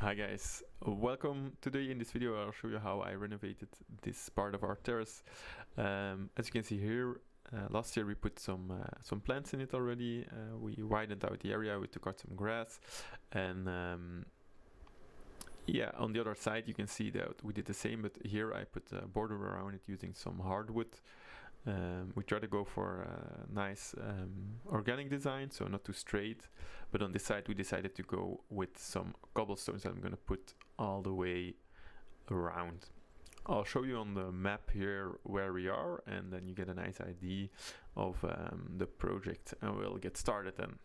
Hi guys, welcome. Today in this video I'll show you how I renovated this part of our terrace. As you can see here, last year we put some plants in it already. We widened out the area, we took out some grass, and yeah, on the other side you can see that we did the same, but here I put a border around it using some hardwood. We try to go for a nice organic design, so not too straight, but on this side we decided to go with some cobblestones that I'm going to put all the way around. I'll show you on the map here where we are, and then you get a nice idea of the project, and we'll get started then.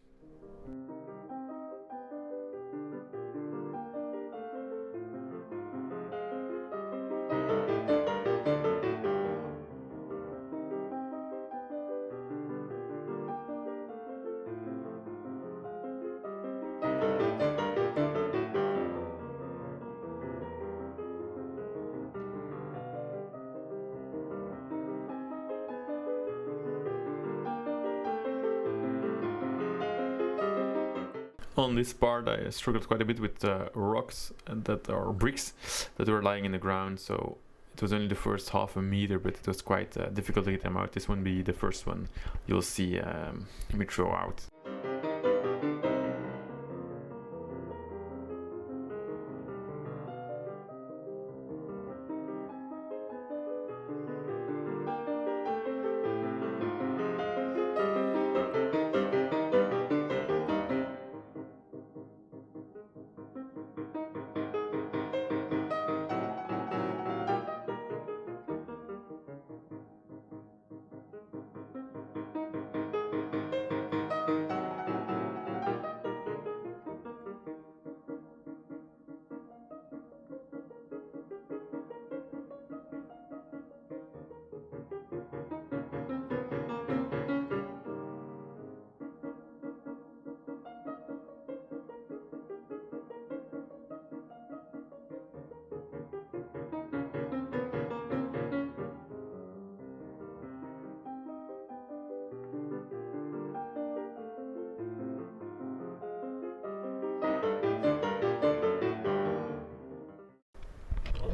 On this part I struggled quite a bit with rocks that are bricks that were lying in the ground, so it was only the first half a meter, but it was quite difficult to get them out. This won't be the first one you'll see me throw out.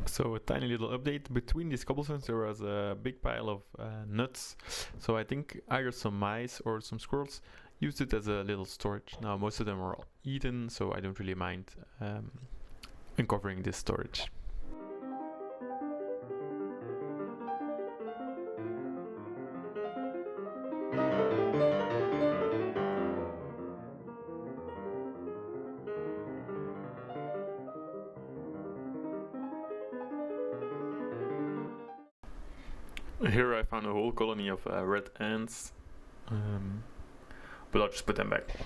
So a tiny little update, between these cobblestones there was a big pile of nuts, so I think either some mice or some squirrels used it as a little storage. Now most of them are all eaten, so I don't really mind uncovering this storage. Here I found a whole colony of red ants, but I'll just put them back.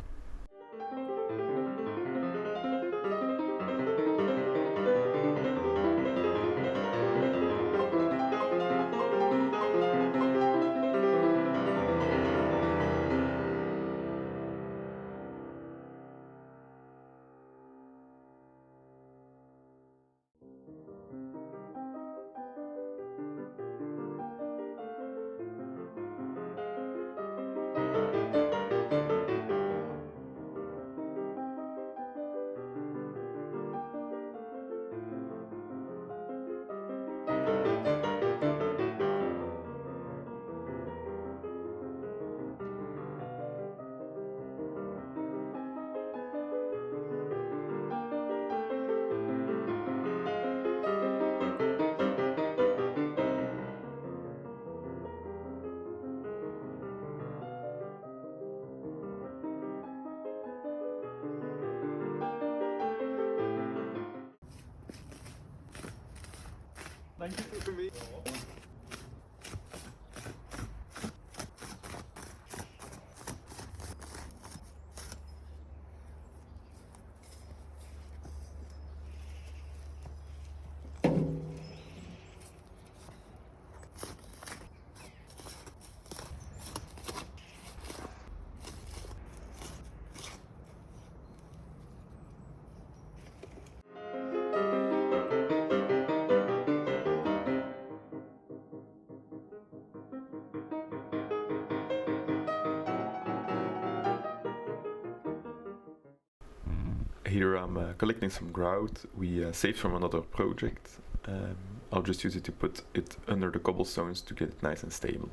Thank you for me. here I'm collecting some grout we saved from another project. I'll just use it to put it under the cobblestones to get it nice and stable.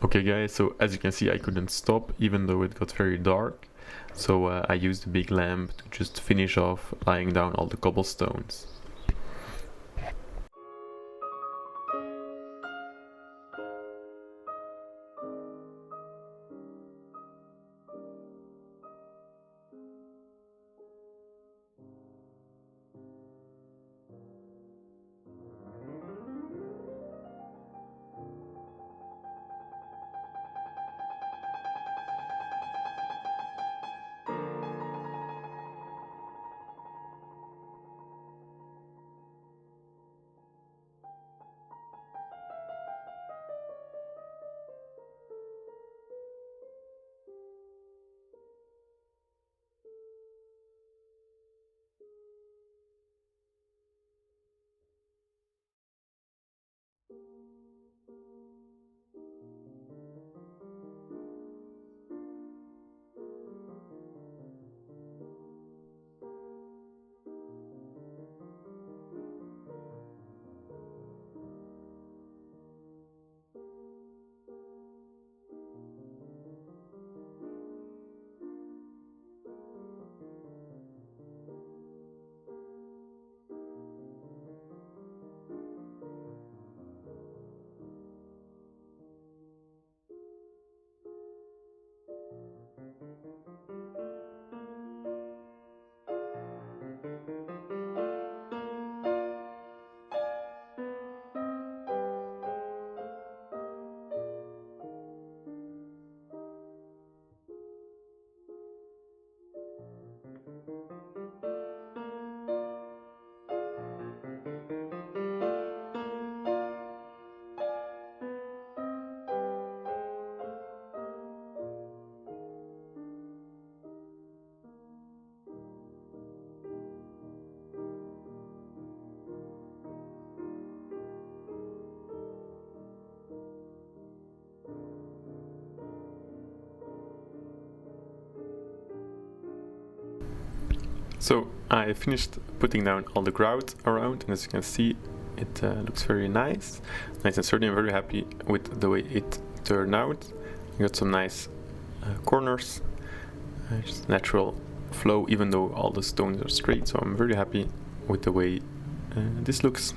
Okay guys, so as you can see I couldn't stop even though it got very dark. So I used a big lamp to just finish off laying down all the cobblestones. So I finished putting down all the grout around, and as you can see, it looks very nice and sturdy. I'm very happy with the way it turned out. I got some nice corners, just natural flow, even though all the stones are straight. So I'm very happy with the way this looks.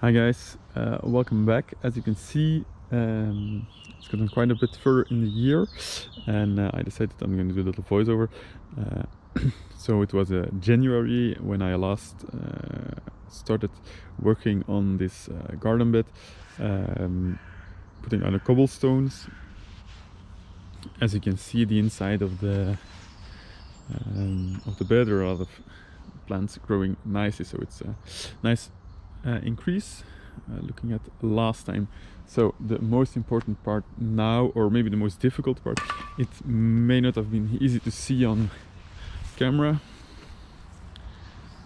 Hi guys, welcome back. As you can see, it's gotten quite a bit further in the year, and I decided I'm going to do a little voiceover. So it was January when I last started working on this garden bed, putting on the cobblestones. As you can see, the inside of the bed, there are a lot of plants growing nicely, so it's a nice increase looking at last time. So the most important part now, or maybe the most difficult part, it may not have been easy to see on camera,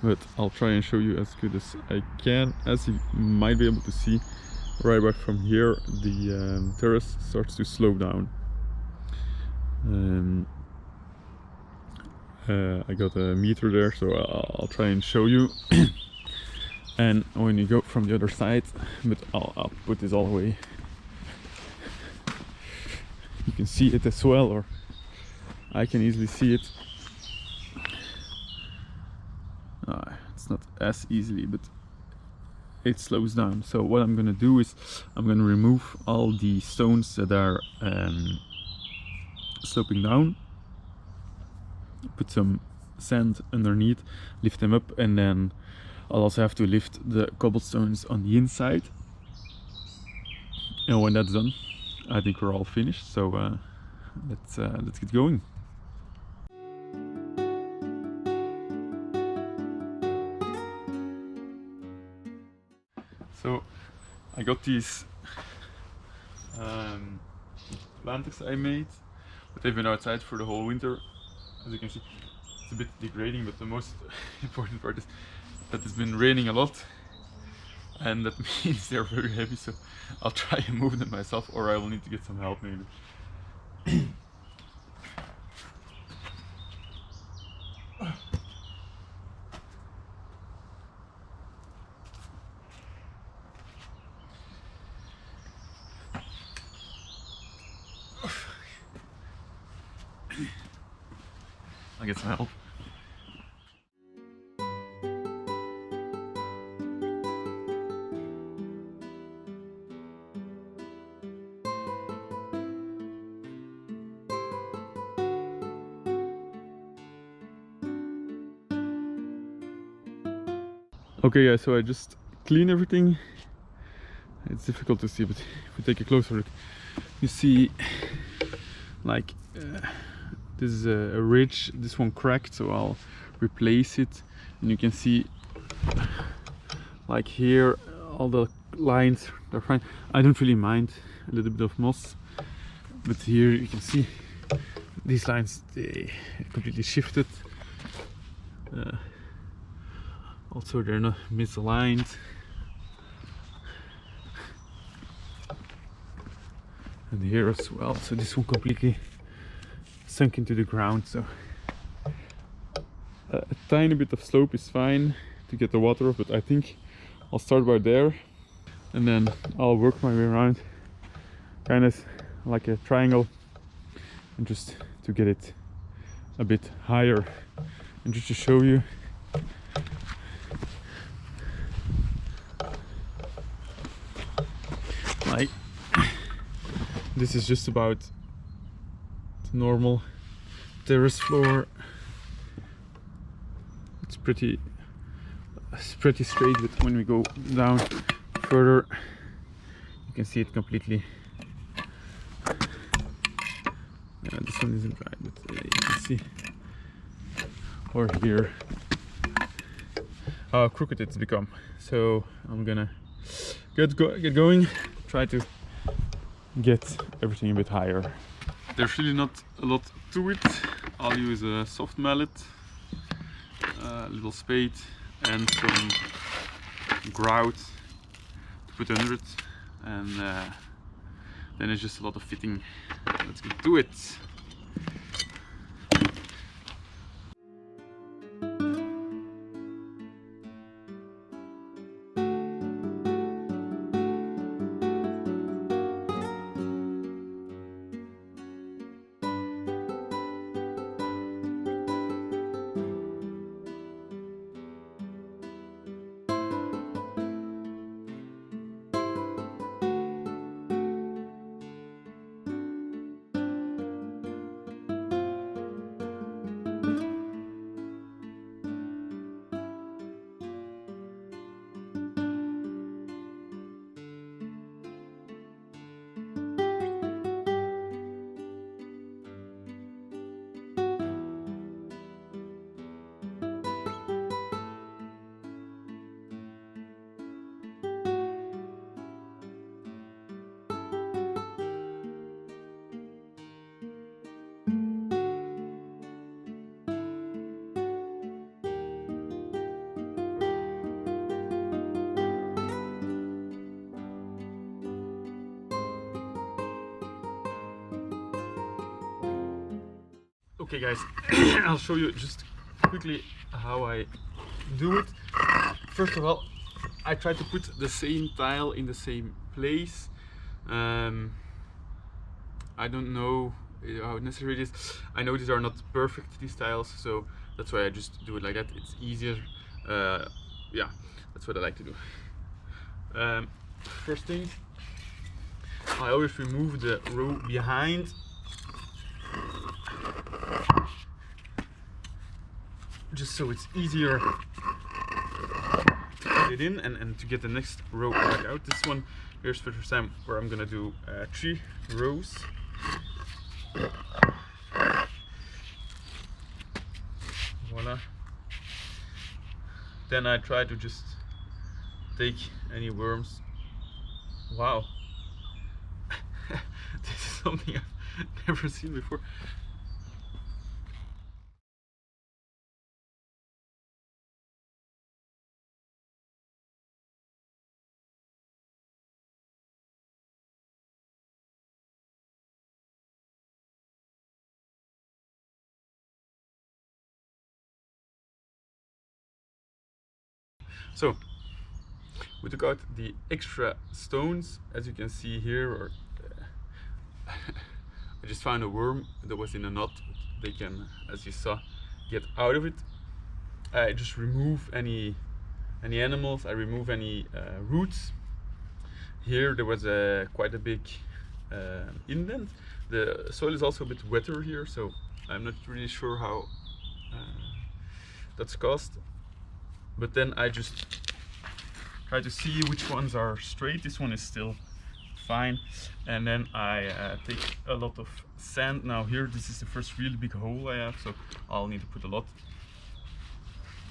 but I'll try and show you as good as I can. As you might be able to see right back from here, the terrace starts to slow down. I got a meter there, so I'll try and show you. And when you go from the other side, but I'll put this all away. You can see it as well, or I can easily see it. It's not as easily, but it slows down. So what I'm gonna do is I'm gonna remove all the stones that are sloping down, put some sand underneath, lift them up, and then I'll also have to lift the cobblestones on the inside. And when that's done, I think we're all finished. So let's get going. So I got these planters I made, but they've been outside for the whole winter. As you can see, it's a bit degrading, but the most important part is that it's been raining a lot, and that means they're very heavy, so I'll try and move them myself, or I will need to get some help maybe. I'll get some help. Okay guys, so I just clean everything. It's difficult to see, but if we take a closer look, you see like this is a ridge. This one cracked, so I'll replace it, and you can see Like here, all the lines are fine. I don't really mind a little bit of moss, but here you can see these lines, they completely shifted. Also they're not misaligned. And here as well, so this one completely sunk into the ground, so a tiny bit of slope is fine to get the water off, but I think I'll start about there and then I'll work my way around, kind of like a triangle, and just to get it a bit higher. And just to show you, like, this is just about the normal terrace floor. It's pretty straight, but when we go down further, you can see it completely. This one isn't right, but you can see, or here, how crooked it's become. So I'm gonna get going, try to get everything a bit higher. There's really not a lot to it. I'll use a soft mallet, a little spade and some grout to put under it, and then it's just a lot of fitting. Let's get to it. Okay guys, I'll show you just quickly how I do it. First of all, I try to put the same tile in the same place. I don't know how necessary it is. I know these are not perfect, these tiles, so that's why I just do it like that. It's easier. Yeah, that's what I like to do. First thing, I always remove the row behind. Just so it's easier to put it in and to get the next row back out. This one, here's for the first time where I'm gonna do 3 rows. Voila. Then I try to just take any worms. Wow. This is something I've never seen before. So we took out the extra stones, as you can see here, or I just found a worm that was in a knot. They can, as you saw, get out of it. I just remove any animals, I remove any roots. Here there was quite a big indent. The soil is also a bit wetter here, so I'm not really sure how that's caused. But then I just try to see which ones are straight. This one is still fine, and then I take a lot of sand. Now here, this is the first really big hole I have, so I'll need to put a lot.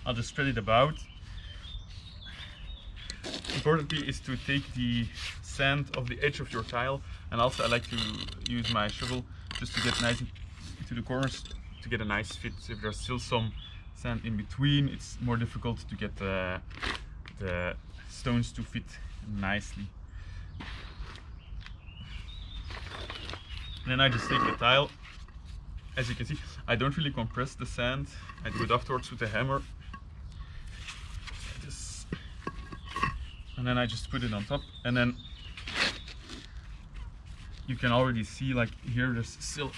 I'll just spread it about, importantly is to take the sand off the edge of your tile, and also I like to use my shovel just to get nice into the corners to get a nice fit. So if there's still some sand in between, it's more difficult to get the stones to fit nicely. Then I just take the tile. As you can see, I don't really compress the sand. I do it afterwards with a hammer. And then I just put it on top, and then you can already see, like here, there's still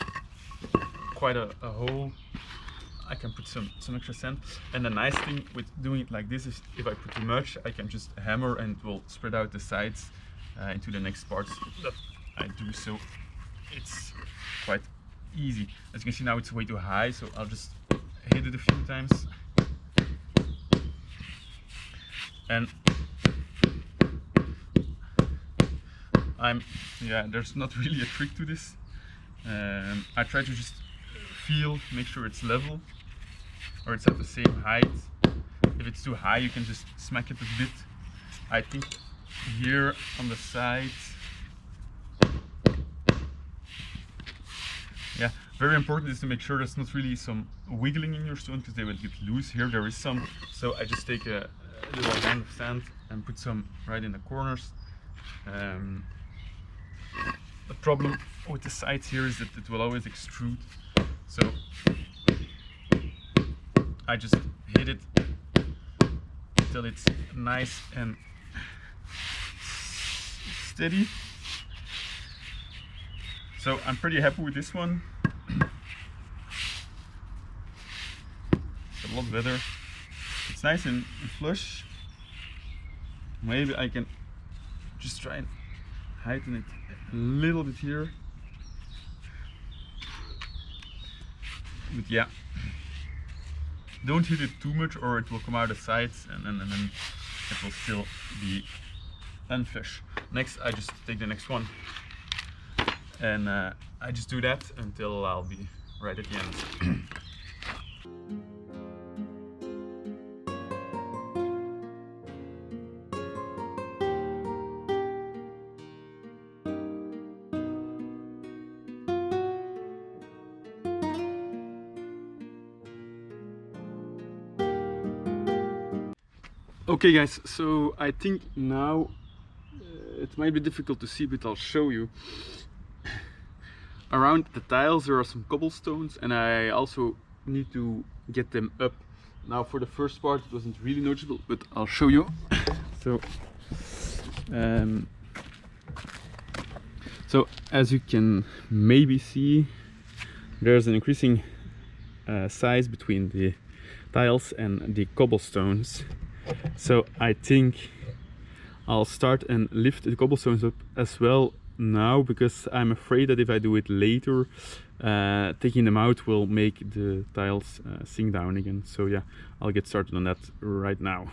quite a hole. I can put some extra sand, and the nice thing with doing it like this is if I put too much, I can just hammer and it will spread out the sides into the next parts that I do. So it's quite easy. As you can see now, it's way too high, so I'll just hit it a few times, and there's not really a trick to this. I try to just make sure it's level, or it's at the same height. If it's too high, you can just smack it a bit. I think here on the side, yeah, very important is to make sure there's not really some wiggling in your stone, because they will get loose. Here there is some, so I just take a little hand of sand and put some right in the corners. The problem with the sides here is that it will always extrude, so I just hit it until it's nice and steady. So I'm pretty happy with this one. It's a lot better. It's nice and flush. Maybe I can just try and heighten it a little bit here. But yeah, don't hit it too much or it will come out the sides, and then it will still be unflush. Next, I just take the next one, and I just do that until I'll be right at the end. Okay guys, so I think now it might be difficult to see, but I'll show you. Around the tiles there are some cobblestones, and I also need to get them up. Now for the first part it wasn't really noticeable, but I'll show you. So as you can maybe see, there's an increasing size between the tiles and the cobblestones. So I think I'll start and lift the cobblestones up as well now, because I'm afraid that if I do it later, taking them out will make the tiles sink down again. So yeah, I'll get started on that right now.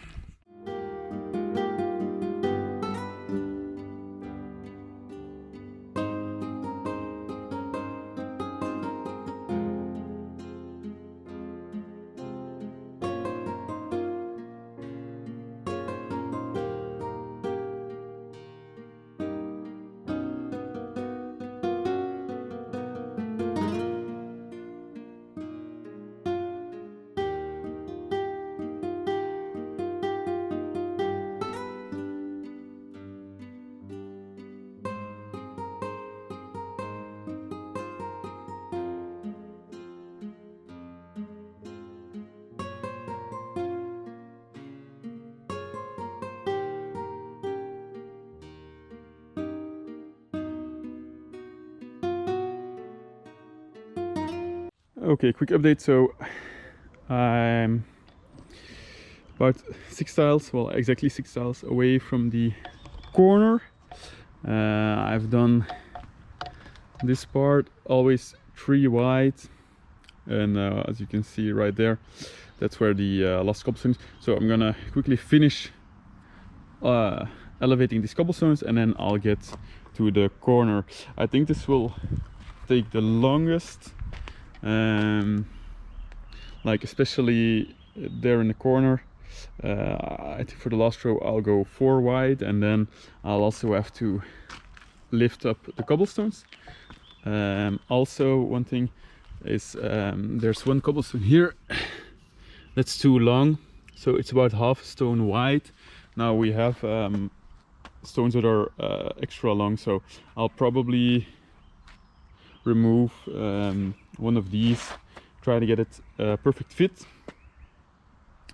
Okay, quick update. So I'm about 6 tiles, well exactly 6 tiles away from the corner. I've done this part, always 3 wide, and as you can see right there, that's where the last cobblestone is. So I'm gonna quickly finish elevating these cobblestones, and then I'll get to the corner. I think this will take the longest. Like especially there in the corner, I think for the last row I'll go 4 wide, and then I'll also have to lift up the cobblestones. Also, one thing is there's one cobblestone here that's too long, so it's about half a stone wide. Now we have stones that are extra long, so I'll probably remove one of these, try to get it perfect fit.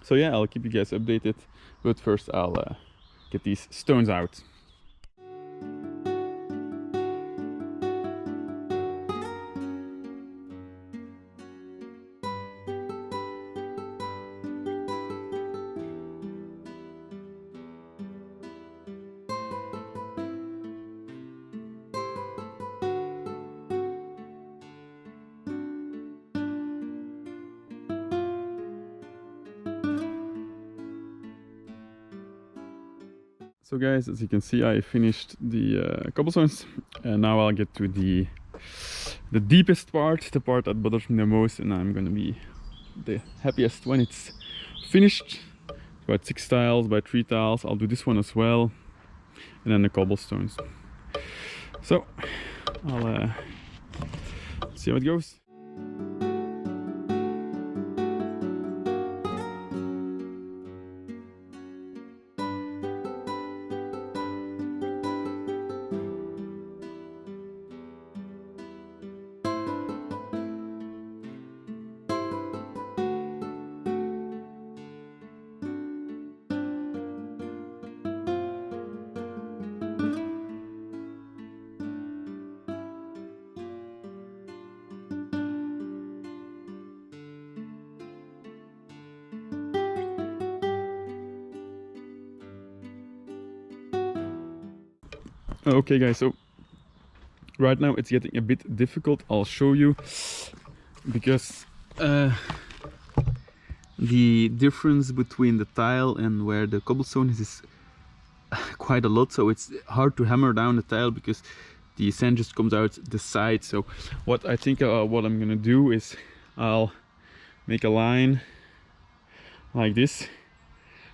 So yeah, I'll keep you guys updated, but first I'll get these stones out. So guys, as you can see, I finished the cobblestones, and now I'll get to the deepest part, the part that bothers me the most, and I'm gonna be the happiest when it's finished. About 6 tiles by 3 tiles. I'll do this one as well, and then the cobblestones. So I'll see how it goes. Okay guys, so right now it's getting a bit difficult. I'll show you, because the difference between the tile and where the cobblestone is quite a lot, so it's hard to hammer down the tile because the sand just comes out the side. So what I think what I'm gonna do is I'll make a line like this,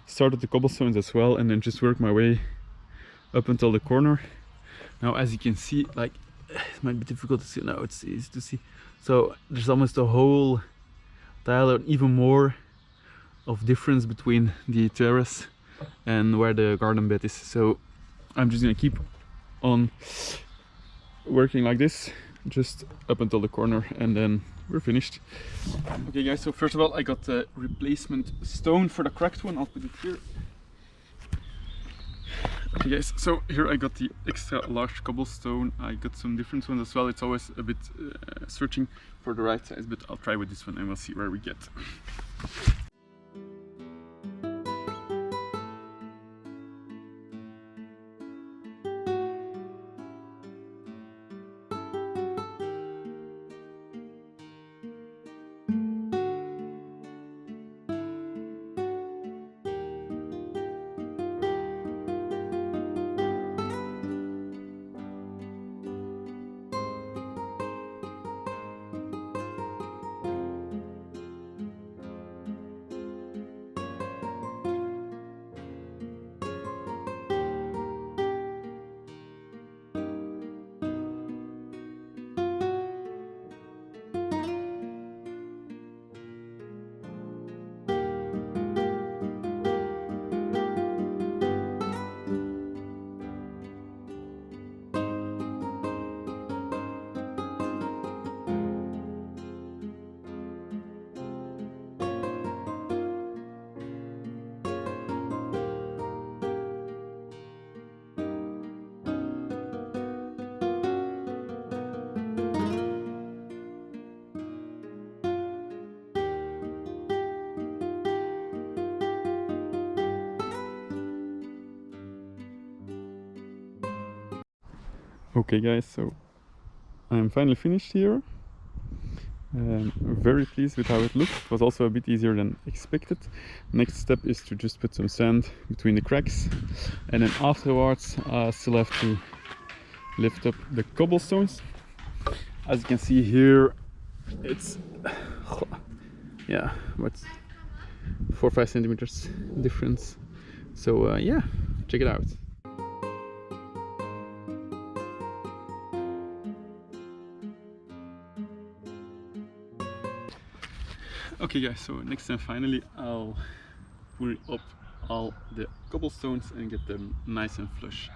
start at the cobblestones as well, and then just work my way up until the corner. Now as you can see, like, it might be difficult to see, now it's easy to see. So there's almost a whole tile, or even more of difference between the terrace and where the garden bed is. So I'm just gonna keep on working like this, just up until the corner, and then we're finished. Okay guys, so first of all I got the replacement stone for the cracked one. I'll put it here. Okay guys, so here I got the extra large cobblestone. I got some different ones as well. It's always a bit searching for the right size, but I'll try with this one and we'll see where we get. Okay guys, so I'm finally finished here. Very pleased with how it looked. It was also a bit easier than expected. Next step is to just put some sand between the cracks, and then afterwards I still have to lift up the cobblestones. As you can see here, it's, yeah, but 4 or 5 centimeters difference. So yeah, check it out. Okay guys, so next time finally I'll pull up all the cobblestones and get them nice and flush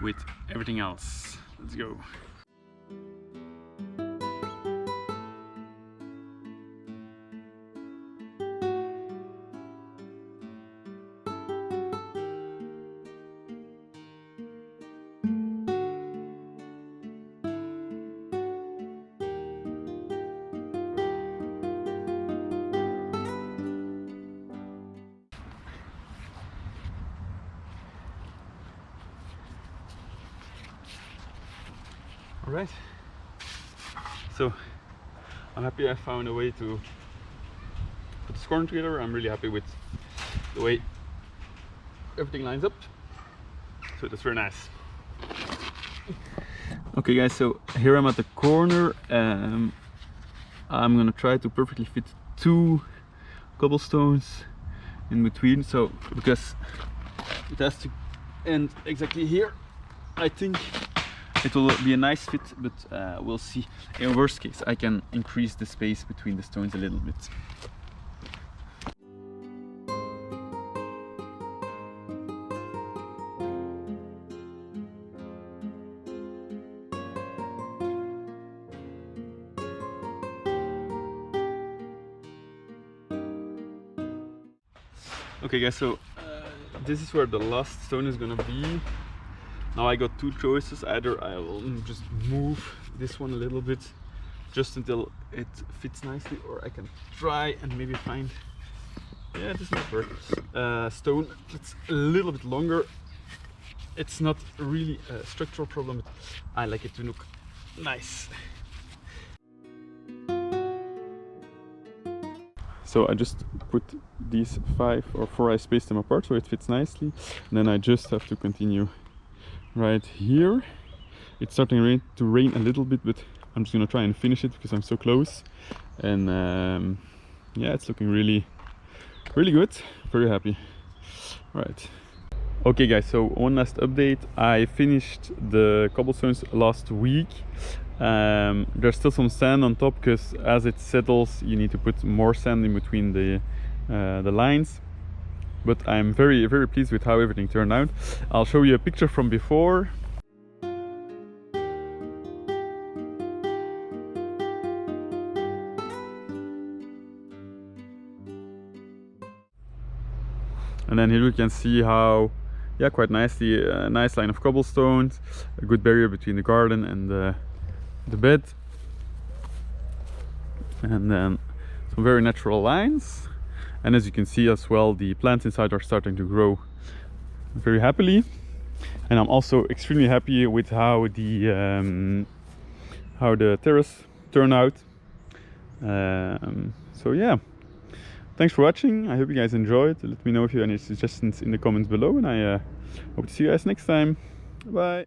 with everything else. Let's go. Alright, so I'm happy I found a way to put this corner together. I'm really happy with the way everything lines up, so that's very nice. Okay guys, so here I'm at the corner. I'm gonna try to perfectly fit 2 cobblestones in between, so because it has to end exactly here, I think it will be a nice fit, but we'll see. In worst case, I can increase the space between the stones a little bit. Okay guys, so this is where the last stone is gonna be. Now I got 2 choices. Either I will just move this one a little bit just until it fits nicely, or I can try and maybe find, yeah, this might work, stone that's a little bit longer. It's not really a structural problem, but I like it to look nice. So I just put these 5 or 4, I spaced them apart so it fits nicely, and then I just have to continue right here. It's starting to rain a little bit, but I'm just gonna try and finish it because I'm so close. And yeah, it's looking really good. Very happy. Right. Okay guys, so one last update. I finished the cobblestones last week. There's still some sand on top because as it settles you need to put more sand in between the lines. But I'm very pleased with how everything turned out. I'll show you a picture from before. And then here you can see how, yeah, quite nicely, a nice line of cobblestones, a good barrier between the garden and the bed. And then some very natural lines. And as you can see as well, the plants inside are starting to grow very happily. And I'm also extremely happy with how the terrace turned out. So yeah, thanks for watching. I hope you guys enjoyed. Let me know if you have any suggestions in the comments below, and I hope to see you guys next time. Bye.